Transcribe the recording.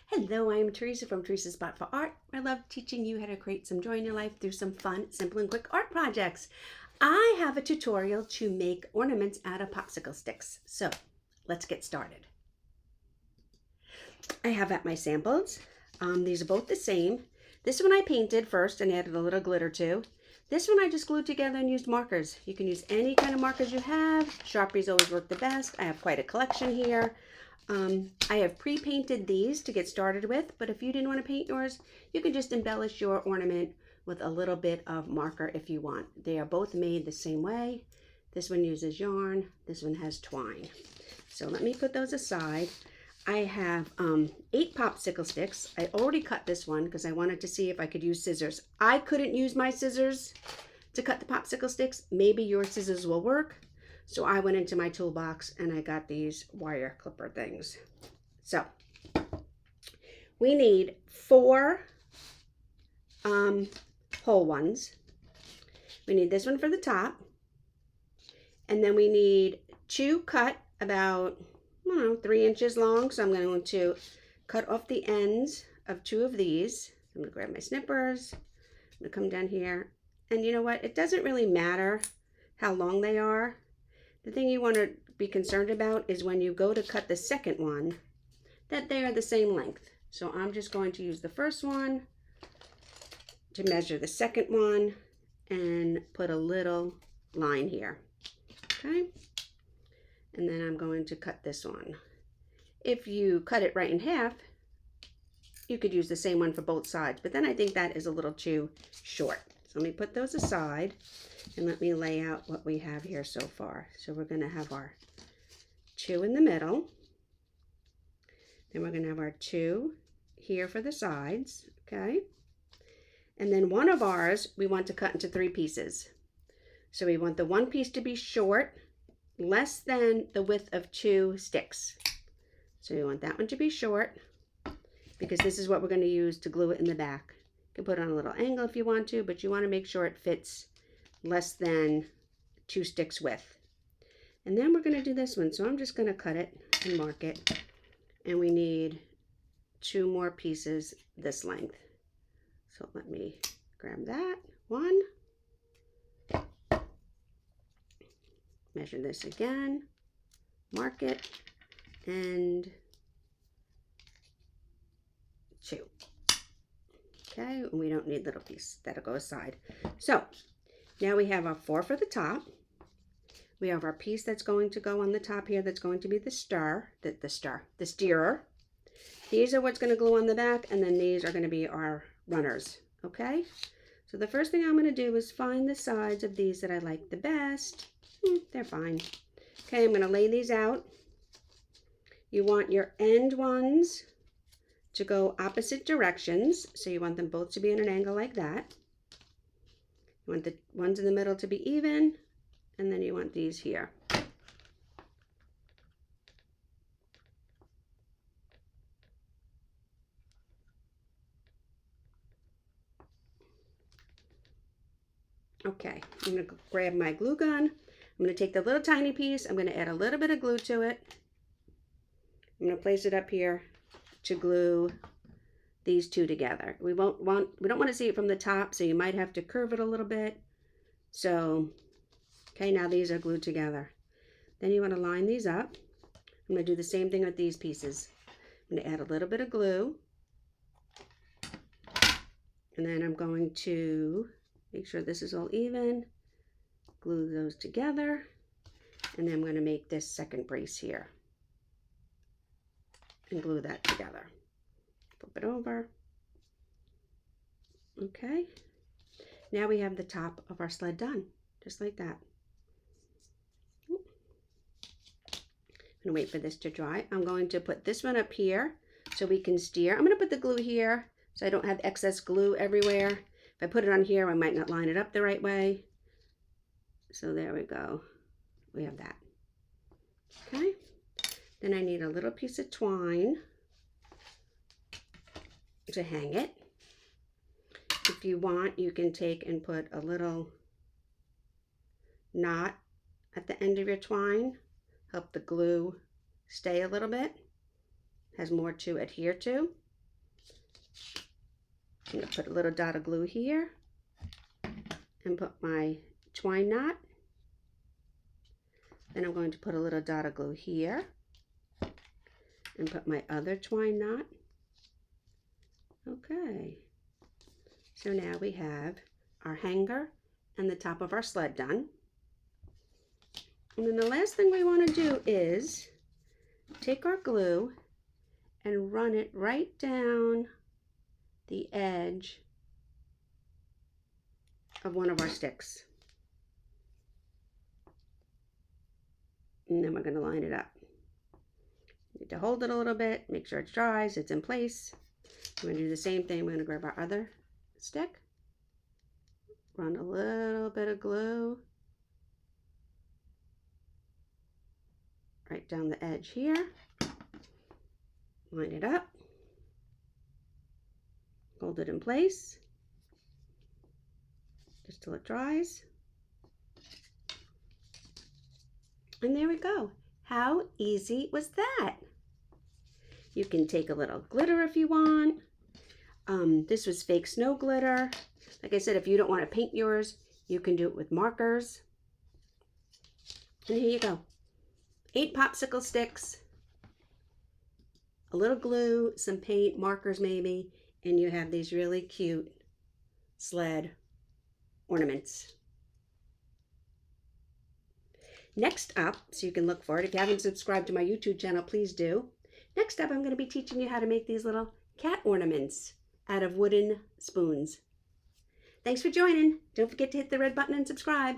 Hello, I am Teresa from Teresa's Spot for Art. I love teaching you how to create some joy in your life through some fun, simple, and quick art projects. I have a tutorial to make ornaments out of popsicle sticks. So let's get started. I have at my samples. These are both the same. This one I painted first and added a little glitter to. This one I just glued together and used markers. You can use any kind of markers you have. Sharpies always work the best. I have quite a collection here. I have pre-painted these to get started with, but if you didn't want to paint yours, you can just embellish your ornament with a little bit of marker if you want. They are both made the same way. This one uses yarn, this one has twine. So let me put those aside. I have 8 popsicle sticks. I already cut this one because I wanted to see if I could use scissors. I couldn't use my scissors to cut the popsicle sticks. Maybe your scissors will work. So I went into my toolbox and I got these wire clipper things. So we need 4 whole ones. We need this one for the top. And then we need 2 cut about, 3 inches long. So I'm going to cut off the ends of 2 of these. I'm going to grab my snippers. I'm going to come down here. And you know what? It doesn't really matter how long they are. The thing you want to be concerned about is when you go to cut the second one, that they are the same length. So I'm just going to use the first one to measure the second one and put a little line here. Okay? And then I'm going to cut this one. If you cut it right in half, you could use the same one for both sides, but then I think that is a little too short. So let me put those aside. And let me lay out what we have here so far. So we're going to have our 2 in the middle. Then we're going to have our 2 here for the sides. Okay. And then one of ours, we want to cut into 3 pieces. So we want the one piece to be short, less than the width of 2 sticks. So we want that one to be short because this is what we're going to use to glue it in the back. You can put it on a little angle if you want to, but you want to make sure it fits less than 2 sticks width. And then we're going to do this one. So I'm just going to cut it and mark it. And we need 2 more pieces this length. So let me grab that. 1. Measure this again. Mark it. And 2. Okay, and we don't need little piece. That'll go aside. So now we have our 4 for the top. We have our piece that's going to go on the top here. That's going to be the steerer. These are what's going to glue on the back, and then these are going to be our runners. Okay. So the first thing I'm going to do is find the sides of these that I like the best. They're fine. Okay, I'm going to lay these out. You want your end ones to go opposite directions. So you want them both to be in an angle like that. You want the ones in the middle to be even, and then you want these here. Okay, I'm going to grab my glue gun. I'm going to take the little tiny piece. I'm going to add a little bit of glue to it. I'm going to place it up here to glue these 2 together. We don't want to see it from the top, so you might have to curve it a little bit. So, okay, now these are glued together. Then you want to line these up. I'm going to do the same thing with these pieces. I'm going to add a little bit of glue. And then I'm going to make sure this is all even. Glue those together. And then I'm going to make this second brace here. And glue that together. Flip it over. Okay. Now we have the top of our sled done, just like that. I'm going to wait for this to dry. I'm going to put this one up here so we can steer. I'm going to put the glue here so I don't have excess glue everywhere. If I put it on here, I might not line it up the right way. So there we go. We have that. Okay. Then I need a little piece of twine to hang it. If you want, you can take and put a little knot at the end of your twine. Help the glue stay a little bit. Has more to adhere to. I'm going to put a little dot of glue here and put my twine knot. Then I'm going to put a little dot of glue here and put my other twine knot. Okay, so now we have our hanger and the top of our sled done. And then the last thing we want to do is take our glue and run it right down the edge of one of our sticks. And then we're going to line it up. You need to hold it a little bit, make sure it's dry, so it's in place. We're going to do the same thing. We're going to grab our other stick, run a little bit of glue right down the edge here, line it up, hold it in place just till it dries. And there we go. How easy was that? You can take a little glitter if you want. This was fake snow glitter. Like I said, if you don't want to paint yours, you can do it with markers. And here you go. 8 popsicle sticks, a little glue, some paint, markers maybe, and you have these really cute sled ornaments. Next up, so you can look for it, if you haven't subscribed to my YouTube channel, please do. Next up, I'm going to be teaching you how to make these little cat ornaments out of wooden spoons. Thanks for joining. Don't forget to hit the red button and subscribe.